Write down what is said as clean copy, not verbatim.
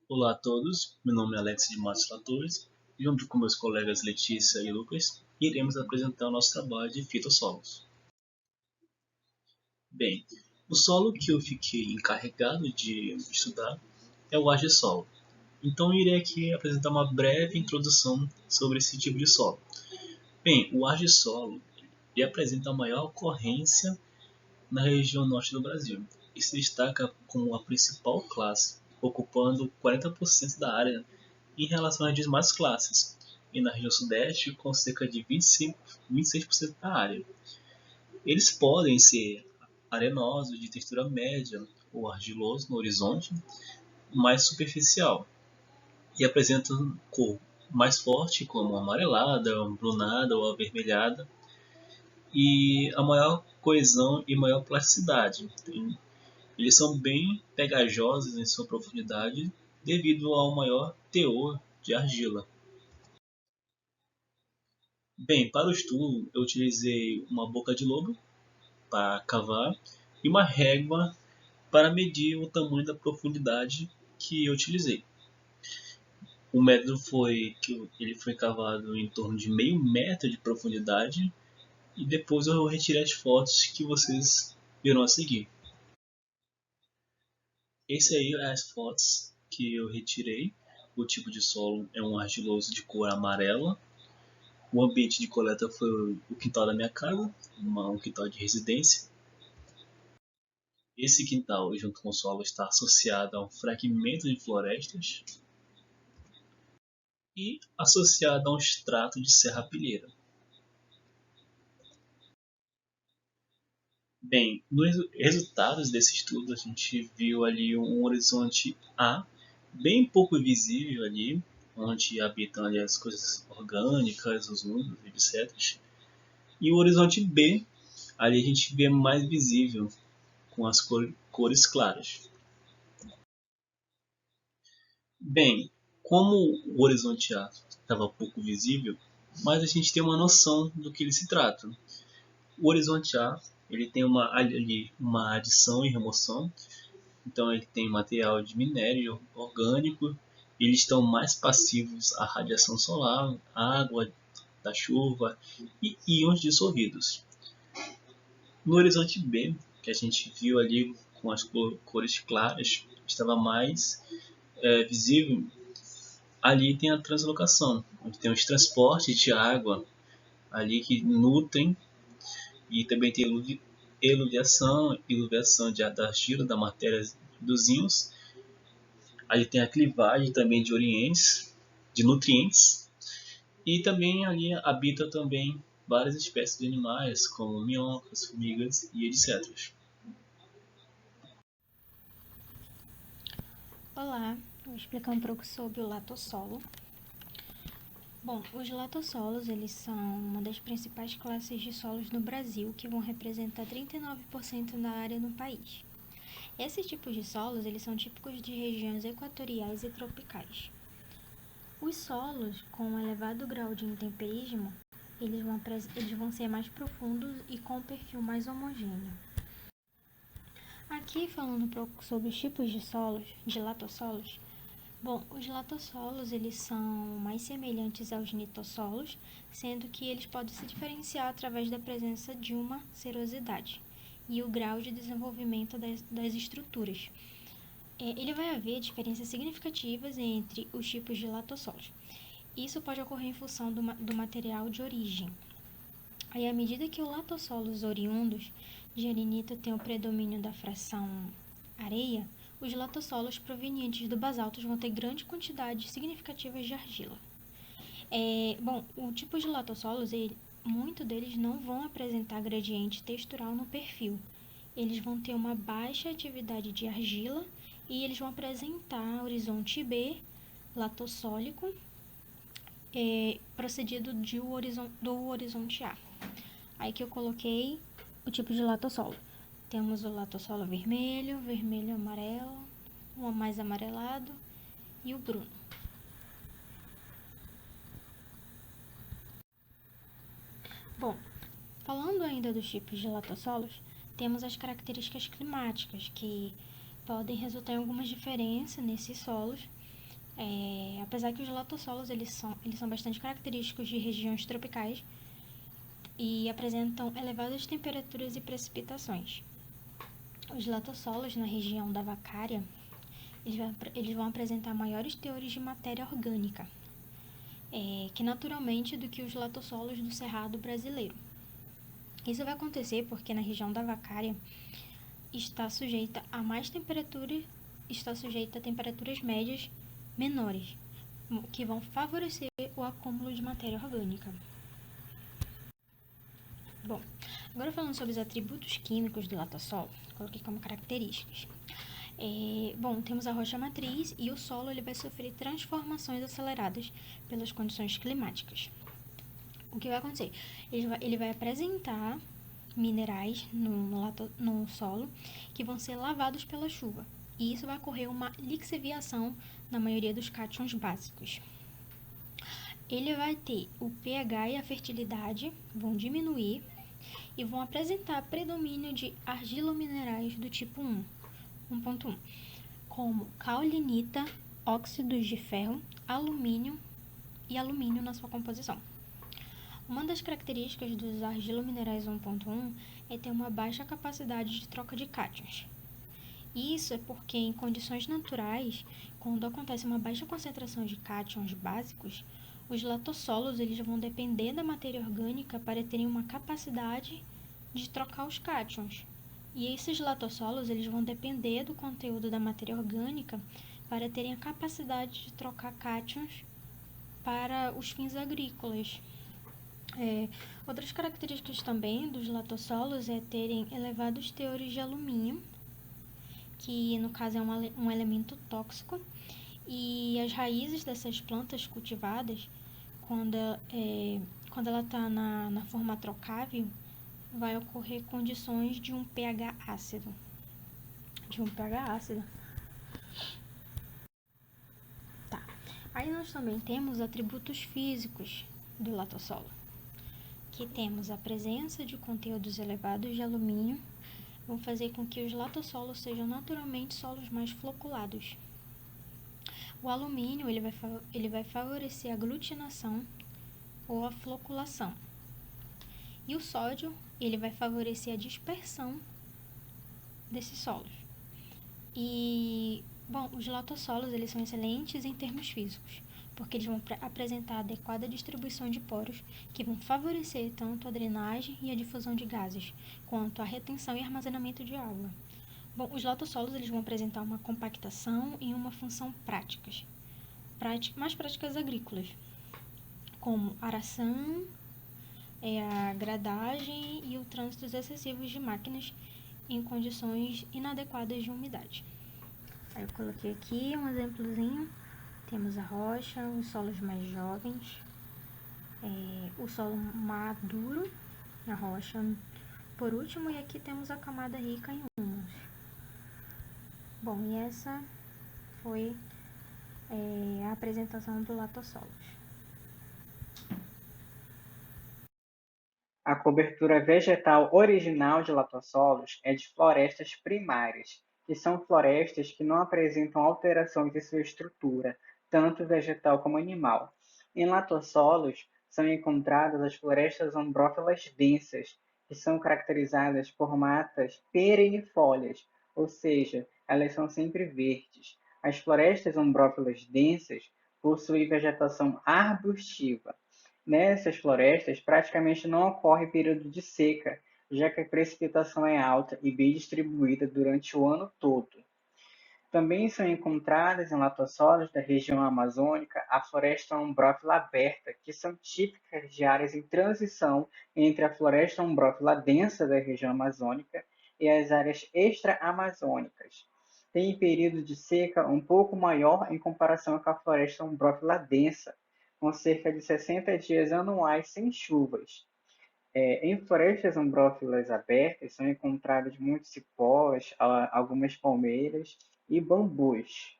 Olá a todos, meu nome é Alex de Matos Latores e junto com meus colegas Letícia e Lucas, iremos apresentar o nosso trabalho de fitossolos. Bem, o solo que eu fiquei encarregado de estudar é o argissolo. Então irei aqui apresentar uma breve introdução sobre esse tipo de solo. Bem, o argissolo ele apresenta a maior ocorrência na região norte do Brasil e se destaca como a principal classe, ocupando 40% da área em relação às demais classes, e na região sudeste com cerca de 26% da área. Eles podem ser arenosos de textura média ou argiloso no horizonte, mais superficial, e apresentam cor mais forte, como amarelada, brunada ou avermelhada, e a maior coesão e maior plasticidade. Eles são bem pegajosos em sua profundidade devido ao maior teor de argila. Bem, para o estudo eu utilizei uma boca de lobo para cavar e uma régua para medir o tamanho da profundidade que eu utilizei. O método foi que ele foi cavado em torno de meio metro de profundidade e depois eu retirei as fotos que vocês viram a seguir. Esse aí é as fotos que eu retirei. O tipo de solo é um argiloso de cor amarela. O ambiente de coleta foi o quintal da minha casa, um quintal de residência. Esse quintal, junto com o solo, está associado a um fragmento de florestas e associado a um extrato de serrapilheira. Bem, nos resultados desse estudo, a gente viu ali um horizonte A bem pouco visível ali, onde habitam ali as coisas orgânicas, os núcleos, etc. E o horizonte B, ali a gente vê mais visível, com as cores claras. Bem, como o horizonte A estava pouco visível, mas a gente tem uma noção do que ele se trata. O horizonte A ele tem uma adição e remoção, então ele tem material de minério orgânico, eles estão mais passivos à radiação solar, água da chuva e íons dissolvidos. No horizonte B, que a gente viu ali com as cores claras, estava mais visível. Ali tem a translocação, onde tem os transportes de água ali que nutrem e também tem iluviação da argila, da matéria dos íons. Ali tem a clivagem também de orientes, de nutrientes. E também ali habita também várias espécies de animais, como minhocas, formigas e etc. Olá, vou explicar um pouco sobre o latossolo. Bom, os latossolos, eles são uma das principais classes de solos no Brasil, que vão representar 39% da área no país. Esses tipos de solos, eles são típicos de regiões equatoriais e tropicais. Os solos com um elevado grau de intemperismo, eles vão ser mais profundos e com um perfil mais homogêneo. Aqui, falando um pouco sobre os tipos de solos, de latossolos. Bom, os latossolos, eles são mais semelhantes aos nitossolos, sendo que eles podem se diferenciar através da presença de uma serosidade e o grau de desenvolvimento das estruturas. Ele vai haver diferenças significativas entre os tipos de latossolos. Isso pode ocorrer em função do material de origem. Aí, à medida que os latossolos oriundos de arenito têm o predomínio da fração areia, os latossolos provenientes do basalto vão ter grande quantidade significativa de argila. O tipo de latossolos, muitos deles não vão apresentar gradiente textural no perfil. Eles vão ter uma baixa atividade de argila e eles vão apresentar horizonte B, latossólico, procedido do horizonte A. Aí que eu coloquei o tipo de latossolo. Temos o latossolo vermelho, vermelho amarelo, o mais amarelado e o bruno. Bom, falando ainda dos tipos de latossolos, temos as características climáticas, que podem resultar em algumas diferenças nesses solos, Apesar que os latossolos eles são bastante característicos de regiões tropicais e apresentam elevadas temperaturas e precipitações. Os latossolos na região da Vacária eles vão apresentar maiores teores de matéria orgânica, que naturalmente do que os latossolos do Cerrado brasileiro. Isso vai acontecer porque na região da Vacária está sujeita a mais temperatura, está sujeita a temperaturas médias menores, que vão favorecer o acúmulo de matéria orgânica. Bom, agora falando sobre os atributos químicos do latossolo, coloquei como características. Temos a rocha matriz e o solo ele vai sofrer transformações aceleradas pelas condições climáticas. O que vai acontecer? Ele vai apresentar minerais no solo que vão ser lavados pela chuva. E isso vai ocorrer uma lixiviação na maioria dos cátions básicos. Ele vai ter o pH e a fertilidade vão diminuir e vão apresentar predomínio de argilominerais do tipo 1.1, como caulinita, óxidos de ferro, alumínio e alumínio na sua composição. Uma das características dos argilominerais 1.1 é ter uma baixa capacidade de troca de cátions. Isso é porque em condições naturais, quando acontece uma baixa concentração de cátions básicos, os latossolos eles vão depender da matéria orgânica para terem uma capacidade de trocar os cátions. E esses latossolos eles vão depender do conteúdo da matéria orgânica para terem a capacidade de trocar cátions para os fins agrícolas. Outras características também dos latossolos é terem elevados teores de alumínio, que no caso é um elemento tóxico, e as raízes dessas plantas cultivadas, quando ela está na forma trocável, vai ocorrer condições de um pH ácido. Tá. Aí nós também temos atributos físicos do latossolo, que temos a presença de conteúdos elevados de alumínio, vão fazer com que os latossolos sejam naturalmente solos mais floculados. O alumínio ele vai favorecer a aglutinação ou a floculação. E o sódio ele vai favorecer a dispersão desses solos. Os latossolos eles são excelentes em termos físicos, porque eles vão apresentar adequada distribuição de poros, que vão favorecer tanto a drenagem e a difusão de gases, quanto a retenção e armazenamento de água. Os latossolos eles vão apresentar uma compactação e uma função mais práticas agrícolas, como aração, a gradagem e o trânsito excessivos de máquinas em condições inadequadas de umidade. Aí eu coloquei aqui um exemplozinho. Temos a rocha, os solos mais jovens, o solo maduro, a rocha por último, e aqui temos a camada rica em humus. Bom, e essa foi a apresentação do latossolos. A cobertura vegetal original de latossolos é de florestas primárias, que são florestas que não apresentam alterações em sua estrutura, tanto vegetal como animal. Em latossolos são encontradas as florestas ombrófilas densas, que são caracterizadas por matas perennifólias, ou seja, elas são sempre verdes. As florestas ombrófilas densas possuem vegetação arbustiva. Nessas florestas, praticamente não ocorre período de seca, já que a precipitação é alta e bem distribuída durante o ano todo. Também são encontradas em latossolos da região amazônica a floresta ombrófila aberta, que são típicas de áreas em transição entre a floresta ombrófila densa da região amazônica e as áreas extra-amazônicas. Tem período de seca um pouco maior em comparação com a floresta ombrófila densa, com cerca de 60 dias anuais sem chuvas. Em florestas ombrófilas abertas são encontrados muitos cipós, algumas palmeiras e bambus.